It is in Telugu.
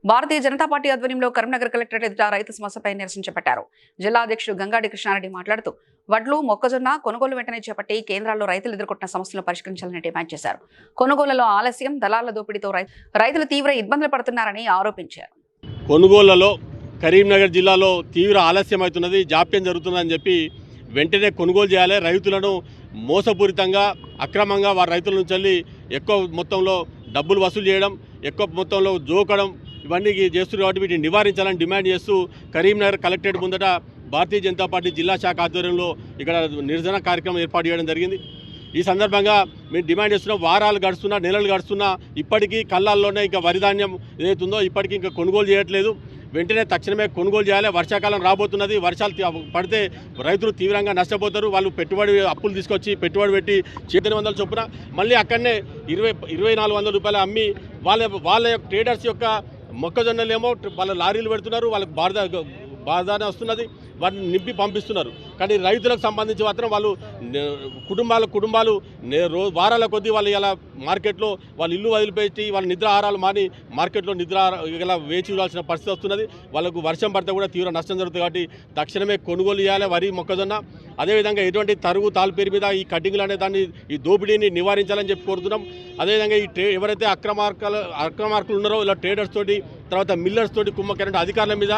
భారతీయ జనతా పార్టీ ఆధ్వర్యంలో కరీంనగర్ కలెక్టరేట్ ఎదుట రైతు సమస్యపై నిరసన చేపట్టారు. జిల్లా అధ్యక్షుడు గంగాడి కృష్ణారెడ్డి మాట్లాడుతూ వడ్లు, మొక్కజొన్న కొనుగోలు వెంటనే చేపట్టి కేంద్రాల్లో రైతులు ఎదుర్కొంటున్న సమస్యలను పరిష్కరించాలని డిమాండ్ చేశారు. కొనుగోలులో ఆలస్యం, దళాల దోపిడీతో రైతులు తీవ్ర ఇబ్బందులు పడుతున్నారని ఆరోపించారు. కొనుగోళ్లలో కరీంనగర్ జిల్లాలో తీవ్ర ఆలస్యం అవుతున్నది, జాప్యం జరుగుతుందని చెప్పి వెంటనే కొనుగోలు చేయాలి. రైతులను మోసపూరితంగా అక్రమంగా వారి రైతుల నుంచి ఎక్కువ మొత్తంలో డబ్బులు వసూలు చేయడం, ఎక్కువ మొత్తంలో జోకడం ఇవన్నీ చేస్తున్నారు. కాబట్టి వీటిని నివారించాలని డిమాండ్ చేస్తూ కరీంనగర్ కలెక్టరేట్ ముందట భారతీయ జనతా పార్టీ జిల్లా శాఖ ఆధ్వర్యంలో ఇక్కడ నిరసన కార్యక్రమం ఏర్పాటు చేయడం జరిగింది. ఈ సందర్భంగా మేము డిమాండ్ చేస్తున్నాం. వారాలు గడుస్తున్నా, నెలలు గడుస్తున్నా ఇప్పటికీ కళ్ళాల్లోనే ఇంకా వరిధాన్యం ఏదైతుందో ఇప్పటికీ ఇంకా కొనుగోలు చేయట్లేదు. వెంటనే తక్షణమే కొనుగోలు చేయాలి. వర్షాకాలం రాబోతున్నది. వర్షాలు పడితే రైతులు తీవ్రంగా నష్టపోతారు. వాళ్ళు అప్పులు తీసుకొచ్చి పెట్టుబడి పెట్టి 700 చొప్పున మళ్ళీ అక్కడనే 2400 రూపాయలు అమ్మి వాళ్ళ యొక్క ట్రేడర్స్ యొక్క మొక్కజొన్నలు ఏమో వాళ్ళ లారీలు పెడుతున్నారు. వాళ్ళకి బాధానే వస్తున్నది, వాటిని నింపి పంపిస్తున్నారు. కానీ రైతులకు సంబంధించి మాత్రం వాళ్ళు కుటుంబాలు వారాల కొద్దీ వాళ్ళు ఇలా మార్కెట్లో వాళ్ళు ఇల్లు వదిలిపెట్టి వాళ్ళ నిద్రాహారాలు మాని మార్కెట్లో ఇలా వేచి చూడాల్సిన పరిస్థితి వస్తున్నది. వాళ్ళకు వర్షం పడితే కూడా తీవ్ర నష్టం జరుగుతుంది. కాబట్టి తక్షణమే కొనుగోలు చేయాలి వరి, మొక్కజొన్న. అదేవిధంగా ఎటువంటి తరుగు తాలు పేరు మీద ఈ కటింగ్లు అనే దాన్ని, ఈ దోపిడీని నివారించాలని చెప్పి కోరుతున్నాం. అదేవిధంగా ఎవరైతే అక్రమార్కులు ఉన్నారో ఇలా ట్రేడర్స్ తోటి, తర్వాత మిల్లర్స్ తోటి కుమ్మక్కరంటే అధికారుల మీద